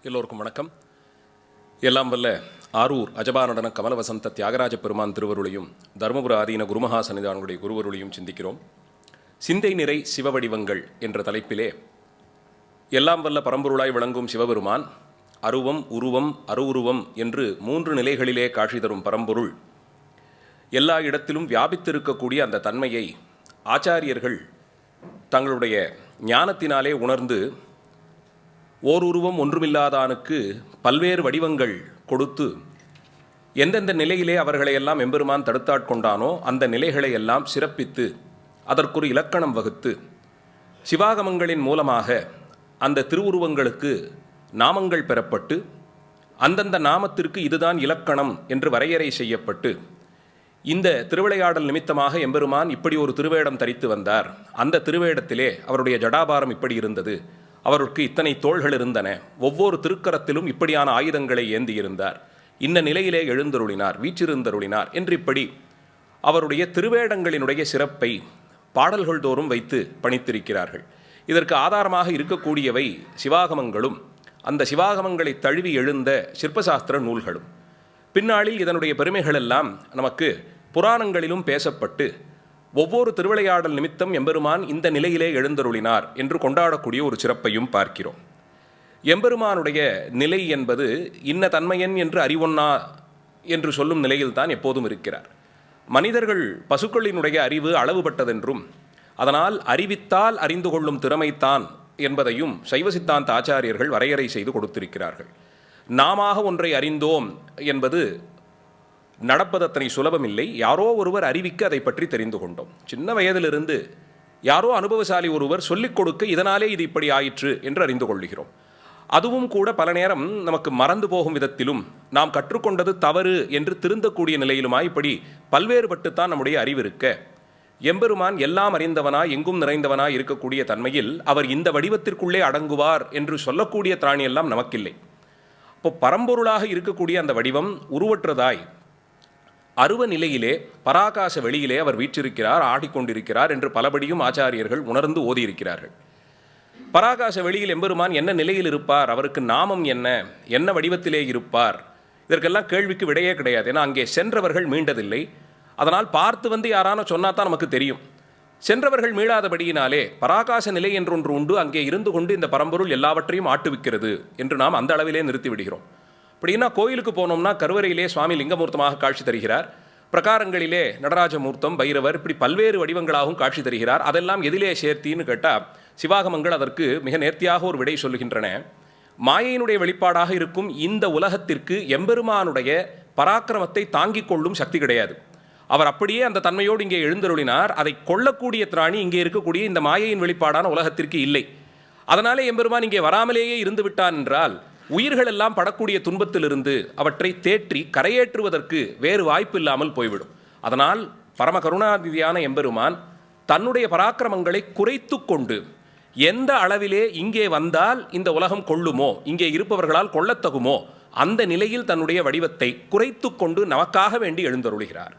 எல்லோருக்கும் வணக்கம். எல்லாம் வல்ல ஆரூர் அஜபாநடன கமலவசந்த தியாகராஜ பெருமான் திருவருளையும் தருமபுர ஆதீன குருமகா சன்னிதானங்களுடைய குருவருளையும் சிந்திக்கிறோம். சிந்தை நிறை சிவவடிவங்கள் என்ற தலைப்பிலே எல்லாம் வல்ல பரம்பொருளாய் விளங்கும் சிவபெருமான் அருவம் உருவம் அருவுருவம் என்று 3 நிலைகளிலே காட்சி தரும் பரம்பொருள் எல்லா இடத்திலும் வியாபித்திருக்கக்கூடிய அந்த தன்மையை ஆச்சாரியர்கள் தங்களுடைய ஞானத்தினாலே உணர்ந்து ஓருருவம் ஒன்றுமில்லாதானுக்கு பல்வேறு வடிவங்கள் கொடுத்து எந்தெந்த நிலையிலே அவர்களையெல்லாம் எம்பெருமான் தடுத்தாட்கொண்டானோ அந்த நிலைகளை எல்லாம் சிறப்பித்து அதற்கொரு இலக்கணம் வகுத்து சிவாகமங்களின் மூலமாக அந்த திருவுருவங்களுக்கு நாமங்கள் பெறப்பட்டு அந்தந்த நாமத்திற்கு இதுதான் இலக்கணம் என்று வரையறை செய்யப்பட்டு இந்த திருவிளையாடல் நிமித்தமாக எம்பெருமான் இப்படி ஒரு திருவேடம் தரித்து வந்தார், அந்த திருவேடத்திலே அவருடைய ஜடாபாரம் இப்படி இருந்தது, அவருக்கு இத்தனை தோள்கள் இருந்தன, ஒவ்வொரு திருக்கரத்திலும் இப்படியான ஆயுதங்களை ஏந்தியிருந்தார், இன்ன நிலையிலே எழுந்தருளினார், வீற்றிருந்தருளினார் என்று இப்படி அவருடைய திருவேடங்களினுடைய சிறப்பை பாடல்கள் தோறும் வைத்து பணித்திருக்கிறார்கள். இதற்கு ஆதாரமாக இருக்கக்கூடியவை சிவாகமங்களும் அந்த சிவாகமங்களை தழுவி எழுந்த சிற்பசாஸ்திர நூல்களும். பின்னாளில் இதனுடைய பெருமைகளெல்லாம் நமக்கு புராணங்களிலும் பேசப்பட்டு ஒவ்வொரு திருவிளையாடல் நிமித்தம் எம்பெருமான் இந்த நிலையிலே எழுந்தருளினார் என்று கொண்டாடக்கூடிய ஒரு சிறப்பையும் பார்க்கிறோம். எம்பெருமானுடைய நிலை என்பது இன்ன தன்மையன் என்று அறிவொன்னா என்று சொல்லும் நிலையில்தான் எப்போதும் இருக்கிறார். மனிதர்கள் பசுக்களினுடைய அறிவு அளவுபட்டதென்றும் அதனால் அறிவித்தால் அறிந்து கொள்ளும் திறமைத்தான் என்பதையும் சைவ சித்தாந்த ஆச்சாரியர்கள் வரையறை செய்து கொடுத்திருக்கிறார்கள். நாம ஒன்றை அறிந்தோம் என்பது நடப்பது அத்தனை சுலபமில்லை. யாரோ ஒருவர் அறிவிக்க அதை பற்றி தெரிந்து கொண்டோம். சின்ன வயதிலிருந்து யாரோ அனுபவசாலி ஒருவர் சொல்லிக் கொடுக்க இதனாலே இது இப்படி ஆயிற்று என்று அறிந்து கொள்கிறோம். அதுவும் கூட பல நேரம் நமக்கு மறந்து போகும் விதத்திலும் நாம் கற்றுக்கொண்டது தவறு என்று திருந்தக்கூடிய நிலையிலுமாய் இப்படி பல்வேறுபட்டுத்தான் நம்முடைய அறிவு இருக்க, எம்பெருமான் எல்லாம் அறிந்தவனாய் எங்கும் நிறைந்தவனாய் இருக்கக்கூடிய தன்மையில் அவர் இந்த வடிவத்திற்குள்ளே அடங்குவார் என்று சொல்லக்கூடிய திராணியெல்லாம் நமக்கில்லை. இப்போ பரம்பொருளாக இருக்கக்கூடிய அந்த வடிவம் உருவற்றதாய் அருவ நிலையிலே பராகாச வெளியிலே அவர் வீற்றிருக்கிறார், ஆடிக்கொண்டிருக்கிறார் என்று பலபடியும் ஆச்சாரியர்கள் உணர்ந்து ஓதியிருக்கிறார்கள். பராகாச வெளியில் எம்பெருமான் என்ன நிலையில் இருப்பார், அவருக்கு நாமம் என்ன, என்ன வடிவத்திலே இருப்பார், இதற்கெல்லாம் கேள்விக்கு விடையே கிடையாது. ஏன்னா அங்கே சென்றவர்கள் மீண்டதில்லை. அதனால் பார்த்து வந்து யாரான சொன்னா தான் நமக்கு தெரியும். சென்றவர்கள் மீளாதபடியினாலே பராகாச நிலை என்றொன்று உண்டு, அங்கே இருந்து கொண்டு இந்த பரம்பொருள் எல்லாவற்றையும் ஆட்டுவிக்கிறது என்று நாம் அந்த அளவிலே நிறுத்தி விடுகிறோம். அப்படின்னா கோயிலுக்கு போனோம்னா கருவறையிலே சுவாமி லிங்கமூர்த்தமாக காட்சி தருகிறார், பிரகாரங்களிலே நடராஜமூர்த்தம், பைரவர், இப்படி பல்வேறு வடிவங்களாகவும் காட்சி தருகிறார். அதெல்லாம் எதிலே சேர்த்தின்னு கேட்டால் சிவாகமங்கள் அதற்கு மிக நேர்த்தியாக ஒரு விடை சொல்லுகின்றன. மாயையினுடைய வெளிப்பாடாக இருக்கும் இந்த உலகத்திற்கு எம்பெருமானுடைய பராக்கிரமத்தை தாங்கிக் கொள்ளும் சக்தி கிடையாது. அவர் அப்படியே அந்த தன்மையோடு இங்கே எழுந்தருளினார். அதை கொள்ளக்கூடிய திராணி இங்கே இருக்கக்கூடிய இந்த மாயையின் வெளிப்பாடான உலகத்திற்கு இல்லை. அதனாலே எம்பெருமான் இங்கே வராமலேயே இருந்து விட்டான் என்றால் உயிர்கள் எல்லாம் படக்கூடிய துன்பத்திலிருந்து அவற்றை தேற்றி கரையேற்றுவதற்கு வேறு வாய்ப்பு இல்லாமல் போய்விடும். அதனால் பரம கருணாநிதியான எம்பெருமான் தன்னுடைய பராக்கிரமங்களை குறைத்து கொண்டு எந்த அளவிலே இங்கே வந்தால் இந்த உலகம் கொள்ளுமோ, இங்கே இருப்பவர்களால் கொள்ளத்தகுமோ அந்த நிலையில் தன்னுடைய வடிவத்தை குறைத்து கொண்டு நமக்காக வேண்டி எழுந்தருளுகிறார்.